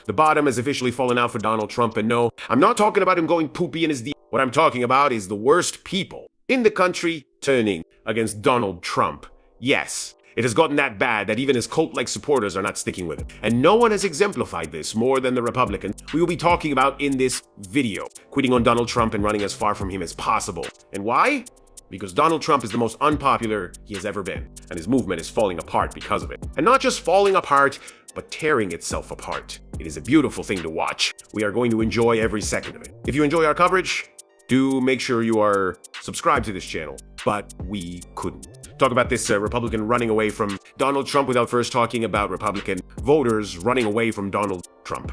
The bottom has officially fallen out for Donald Trump, and no, I'm not talking about him going poopy in his D. What I'm talking about is the worst people in the country turning against Donald Trump. Yes, it has gotten that bad that even his cult-like supporters are not sticking with it. And no one has exemplified this more than the Republicans we will be talking about in this video, quitting on Donald Trump and running as far from him as possible. And why? Because Donald Trump is the most unpopular he has ever been, and his movement is falling apart because of it. And not just falling apart, but tearing itself apart. It is a beautiful thing to watch. We are going to enjoy every second of it. If you enjoy our coverage, do make sure you are subscribed to this channel. But we couldn't talk about this Republican running away from Donald Trump without first talking about Republican voters running away from Donald Trump.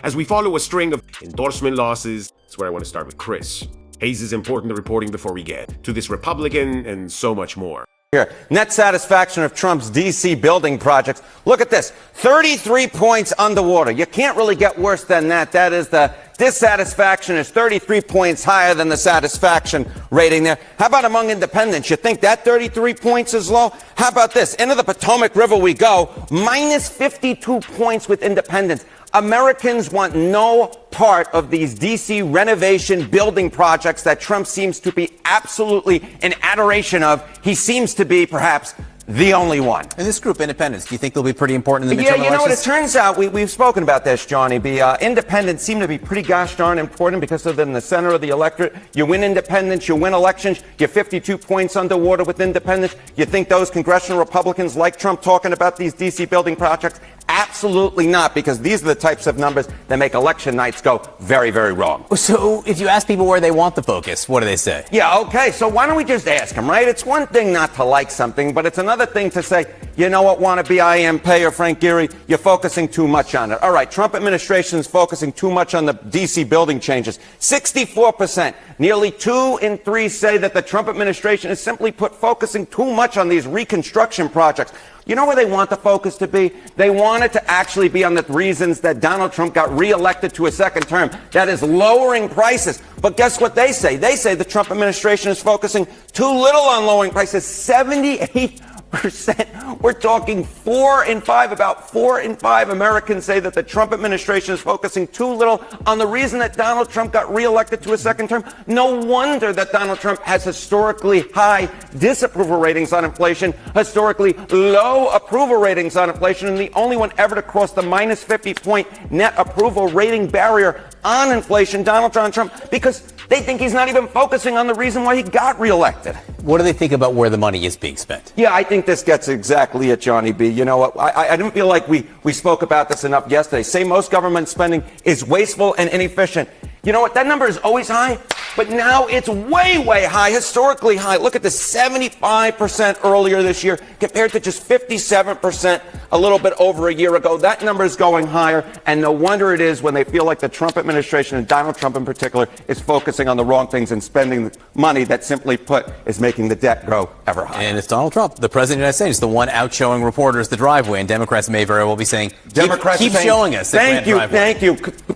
As we follow a string of endorsement losses, that's where I want to start with Chris. Hayes is important to reporting before we get to this Republican and so much more. Here, net satisfaction of Trump's D.C. building projects. Look at this, 33 points underwater. You can't really get worse than that. That is, the dissatisfaction is 33 points higher than the satisfaction rating there. How about among independents? You think that 33 points is low? How about this? Into the Potomac River we go, minus 52 points with independents. Americans want no part of these D.C. renovation building projects that Trump seems to be absolutely in adoration of. He seems to be, perhaps, the only one. And this group, independents, do you think they'll be pretty important in the midterm elections? Yeah, you know what, it turns out, we've spoken about this, Johnny B. Independents seem to be pretty gosh darn important because they're in the center of the electorate. You win independents, you win elections, you're 52 points underwater with independents. You think those congressional Republicans like Trump talking about these D.C. building projects? Absolutely not, because these are the types of numbers that make election nights go very, very wrong. So if you ask people where they want the focus, what do they say? Yeah, okay, so why don't we just ask them, right? It's one thing not to like something, but it's another thing to say, you know what, wannabe IMP or Frank Gehry, you're focusing too much on it. All right, Trump administration is focusing too much on the D.C. building changes. 64%, nearly 2 in 3 say that the Trump administration is simply focusing too much on these reconstruction projects. You know where they want the focus to be? They want it to actually be on the reasons that Donald Trump got reelected to a second term. That is lowering prices. But guess what they say? They say the Trump administration is focusing too little on lowering prices. 78%. We're talking 4 in 5. About 4 in 5 Americans say that the Trump administration is focusing too little on the reason that Donald Trump got reelected to a second term. No wonder that Donald Trump has historically high disapproval ratings on inflation, historically low approval ratings on inflation, and the only one ever to cross the minus 50-point net approval rating barrier on inflation, Donald John Trump, because they think he's not even focusing on the reason why he got reelected. What do they think about where the money is being spent? Yeah, I think this gets exactly at Johnny B. You know what? I didn't feel like we spoke about this enough yesterday. Say most government spending is wasteful and inefficient. You know what? That number is always high, but now it's way, way high, historically high. Look at the 75% earlier this year compared to just 57% a little bit over a year ago. That number is going higher, and no wonder it is when they feel like the Trump administration, and Donald Trump in particular, is focusing on the wrong things and spending money that, simply put, is making the debt grow ever higher. And it's Donald Trump, the president of the United States, the one out showing reporters the driveway, and Democrats may very well be saying, keep showing us the thank you, driveway.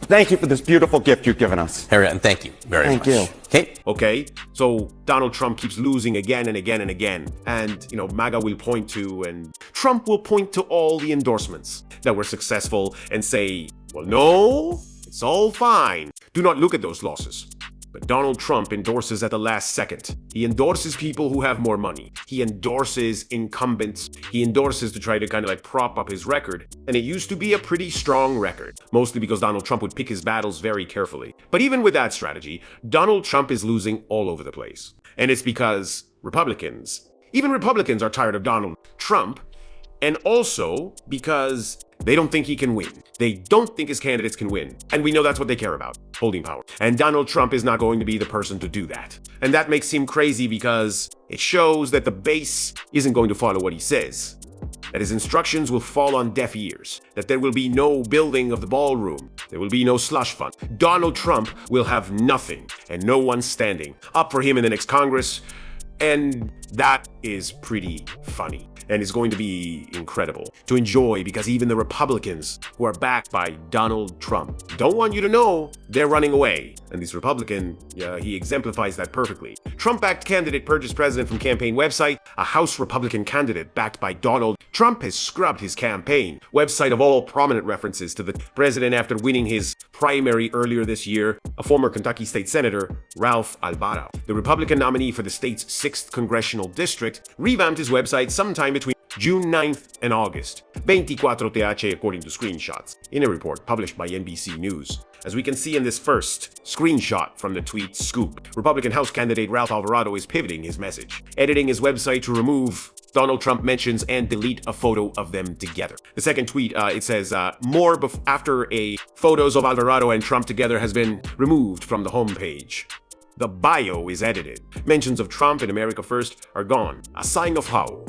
thank you for this beautiful gift you've given us. Harriet, and thank you very much. Thank you. Kate? Okay, so Donald Trump keeps losing again and again and again. And, MAGA will point to, and Trump will point to all the endorsements that were successful and say, well, no, it's all fine. Do not look at those losses. But Donald Trump endorses at the last second. He endorses people who have more money. He endorses incumbents. He endorses to try to kind of prop up his record. And it used to be a pretty strong record, mostly because Donald Trump would pick his battles very carefully. But even with that strategy, Donald Trump is losing all over the place. And it's because even Republicans are tired of Donald Trump, and also because they don't think he can win. They don't think his candidates can win. And we know that's what they care about, holding power. And Donald Trump is not going to be the person to do that. And that makes him crazy because it shows that the base isn't going to follow what he says. That his instructions will fall on deaf ears. That there will be no building of the ballroom. There will be no slush fund. Donald Trump will have nothing and no one standing up for him in the next Congress. And that is pretty funny. And it's going to be incredible to enjoy, because even the Republicans who are backed by Donald Trump don't want you to know they're running away. And this Republican, he exemplifies that perfectly. Trump-backed candidate purchased president from campaign website. a House Republican candidate backed by Donald Trump has scrubbed his campaign website of all prominent references to the president after winning his primary earlier this year, a former Kentucky state senator, Ralph Alvarado. The Republican nominee for the state's 6th congressional district revamped his website sometime between June 9th and August, 24th according to screenshots, in a report published by NBC News. As we can see in this first screenshot from the tweet Scoop, Republican House candidate Ralph Alvarado is pivoting his message, editing his website to remove Donald Trump mentions and delete a photo of them together. The second tweet, it says, after a photos of Alvarado and Trump together has been removed from the homepage. The bio is edited. Mentions of Trump and America First are gone. A sign of how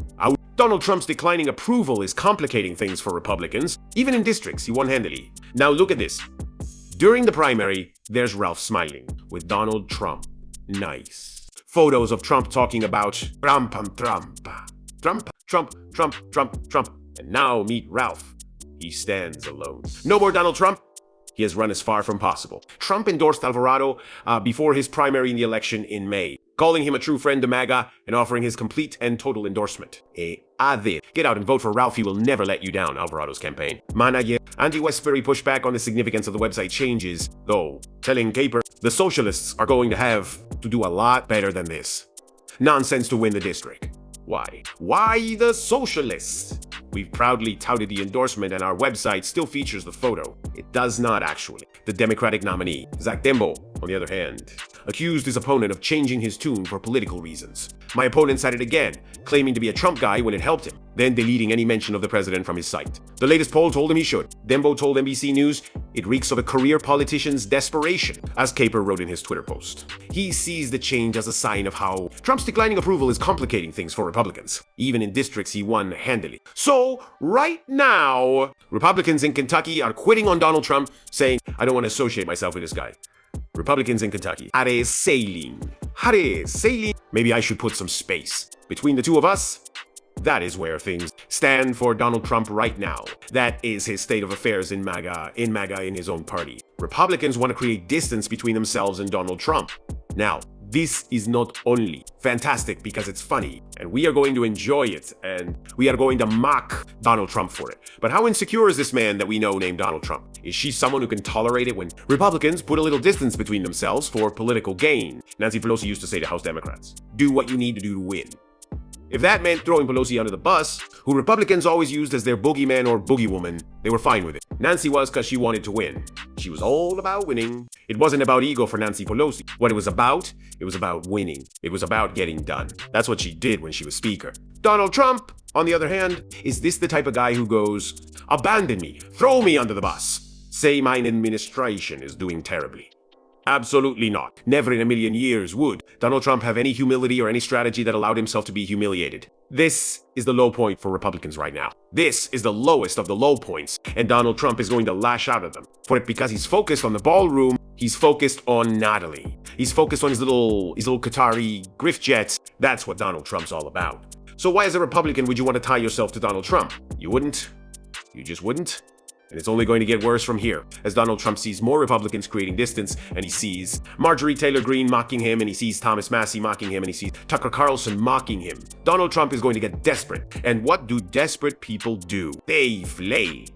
Donald Trump's declining approval is complicating things for Republicans, even in districts he won handily. Now look at this. During the primary, there's Ralph smiling with Donald Trump. Nice. Photos of Trump talking about Trump. And now meet Ralph. He stands alone. No more Donald Trump. He has run as far from possible. Trump endorsed Alvarado before his primary in the election in May, calling him a true friend to MAGA and offering his complete and total endorsement. Get out and vote for Ralph. He will never let you down, Alvarado's campaign. Andy Westbury pushed back on the significance of the website changes, though, telling Caper the socialists are going to have to do a lot better than this. Nonsense to win the district. Why? Why the socialists? We've proudly touted the endorsement and our website still features the photo. It does not actually. The Democratic nominee, Zach Dembo, on the other hand, accused his opponent of changing his tune for political reasons. My opponent said it again, claiming to be a Trump guy when it helped him, then deleting any mention of the president from his site. The latest poll told him he should. Dembo told NBC News it reeks of a career politician's desperation, as Caper wrote in his Twitter post. He sees the change as a sign of how Trump's declining approval is complicating things for Republicans, even in districts he won handily. So, right now, Republicans in Kentucky are quitting on Donald Trump, saying, I don't want to associate myself with this guy. Republicans in Kentucky are sailing. Maybe I should put some space between the two of us. That is where things stand for Donald Trump right now. That is his state of affairs in MAGA in his own party. Republicans want to create distance between themselves and Donald Trump. Now, this is not only fantastic because it's funny, and we are going to enjoy it, and we are going to mock Donald Trump for it. But how insecure is this man that we know named Donald Trump? Is she someone who can tolerate it when Republicans put a little distance between themselves for political gain? Nancy Pelosi used to say to House Democrats, do what you need to do to win. If that meant throwing Pelosi under the bus, who Republicans always used as their boogeyman or boogeywoman, they were fine with it. Nancy was because she wanted to win. She was all about winning. It wasn't about ego for Nancy Pelosi. What it was about winning. It was about getting done. That's what she did when she was Speaker. Donald Trump, on the other hand, is this the type of guy who goes, abandon me, throw me under the bus, say my administration is doing terribly? Absolutely not. Never in a million years would Donald Trump have any humility or any strategy that allowed himself to be humiliated. This is the low point for Republicans right now. This is the lowest of the low points, and Donald Trump is going to lash out at them for it because he's focused on the ballroom. He's focused on Natalie. He's focused on his little Qatari grift jets. That's what Donald Trump's all about. So why as a Republican would you want to tie yourself to Donald Trump? You wouldn't. You just wouldn't. And it's only going to get worse from here, as Donald Trump sees more Republicans creating distance, and he sees Marjorie Taylor Greene mocking him, and he sees Thomas Massie mocking him, and he sees Tucker Carlson mocking him. Donald Trump is going to get desperate. And what do desperate people do? They flay.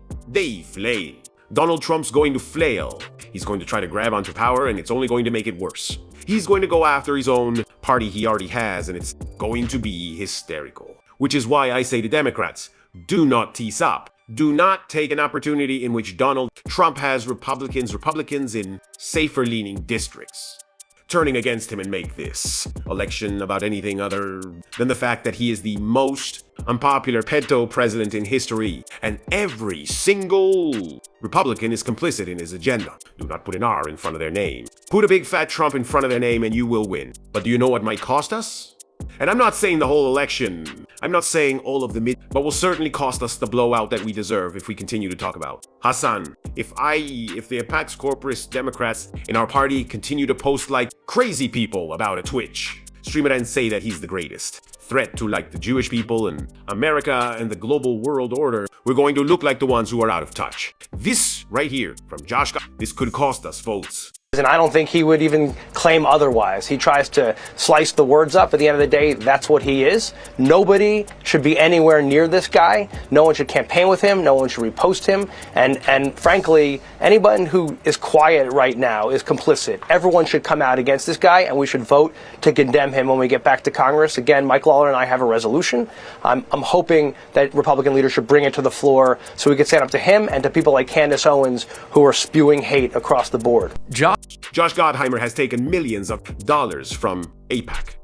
Donald Trump's going to flail. He's going to try to grab onto power, and it's only going to make it worse. He's going to go after his own party he already has, and it's going to be hysterical. Which is why I say to Democrats, do not tease up. Do not take an opportunity in which Donald Trump has Republicans in safer-leaning districts, turning against him and make this election about anything other than the fact that he is the most unpopular pedo president in history, and every single Republican is complicit in his agenda. Do not put an R in front of their name. Put a big fat Trump in front of their name and you will win. But do you know what might cost us? And I'm not saying the whole election. I'm not saying all of the but will certainly cost us the blowout that we deserve if we continue to talk about. Hassan, if the Pax Corporis Democrats in our party continue to post like crazy people about a Twitch streamer and say that he's the greatest threat to like the Jewish people and America and the global world order, we're going to look like the ones who are out of touch. This right here from Josh, this could cost us votes. And I don't think he would even claim otherwise. He tries to slice the words up. At the end of the day, that's what he is. Nobody should be anywhere near this guy. No one should campaign with him. No one should repost him. And frankly, anybody who is quiet right now is complicit. Everyone should come out against this guy, and we should vote to condemn him when we get back to Congress. Again, Mike Lawler and I have a resolution. I'm hoping that Republican leaders should bring it to the floor so we can stand up to him and to people like Candace Owens who are spewing hate across the board. Josh Gottheimer has taken millions of dollars from AIPAC.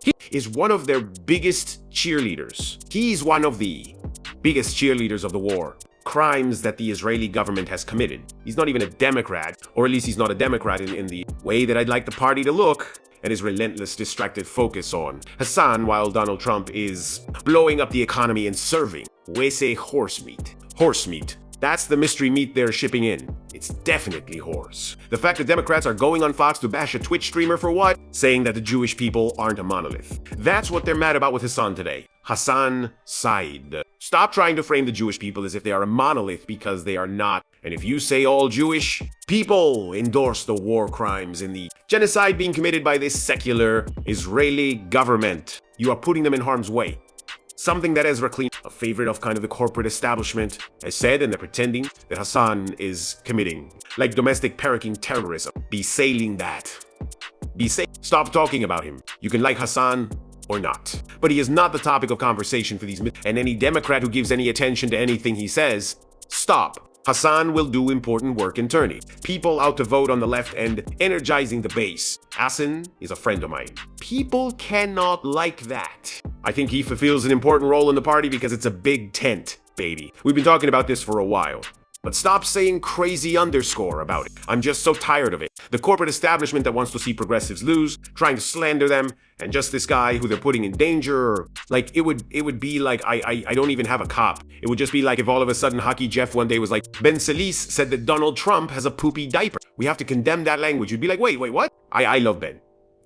He is one of their biggest cheerleaders. He's one of the biggest cheerleaders of the war. Crimes that the Israeli government has committed. He's not even a Democrat, or at least he's not a Democrat in the way that I'd like the party to look, and his relentless distracted focus on Hassan, while Donald Trump is blowing up the economy and serving Wese horse meat. Horse meat. That's the mystery meat they're shipping in. It's definitely horse. The fact that Democrats are going on Fox to bash a Twitch streamer for what? Saying that the Jewish people aren't a monolith. That's what they're mad about with Hassan today. Hassan Said. Stop trying to frame the Jewish people as if they are a monolith, because they are not. And if you say all Jewish people endorse the war crimes and the genocide being committed by this secular Israeli government, you are putting them in harm's way. Something that Ezra Klein, a favorite of kind of the corporate establishment, has said, and they're pretending that Hassan is committing. Like domestic parroting terrorism. Be sailing that. Stop talking about him. You can like Hassan or not. But he is not the topic of conversation for these and any Democrat who gives any attention to anything he says, stop. Hassan will do important work in turning. People out to vote on the left and energizing the base. Hassan is a friend of mine. People cannot like that. I think he fulfills an important role in the party because it's a big tent, baby. We've been talking about this for a while. But stop saying crazy underscore about it. I'm just so tired of it. The corporate establishment that wants to see progressives lose, trying to slander them, and just this guy who they're putting in danger. Like, it would be like, I don't even have a cop. It would just be like if all of a sudden Hockey Jeff one day was like, Ben Solis said that Donald Trump has a poopy diaper. We have to condemn that language. You'd be like, wait, what? I love Ben.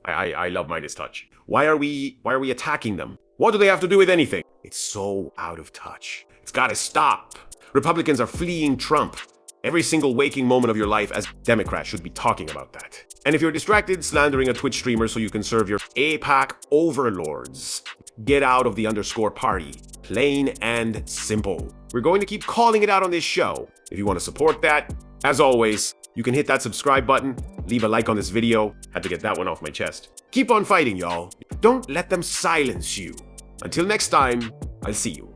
I love Midas Touch. Why are we attacking them? What do they have to do with anything? It's so out of touch. It's gotta stop. Republicans are fleeing Trump. Every single waking moment of your life as Democrats should be talking about that. And if you're distracted slandering a Twitch streamer so you can serve your AIPAC overlords, get out of the underscore party. Plain and simple. We're going to keep calling it out on this show. If you want to support that, as always, you can hit that subscribe button, leave a like on this video. Had to get that one off my chest. Keep on fighting, y'all. Don't let them silence you. Until next time, I'll see you.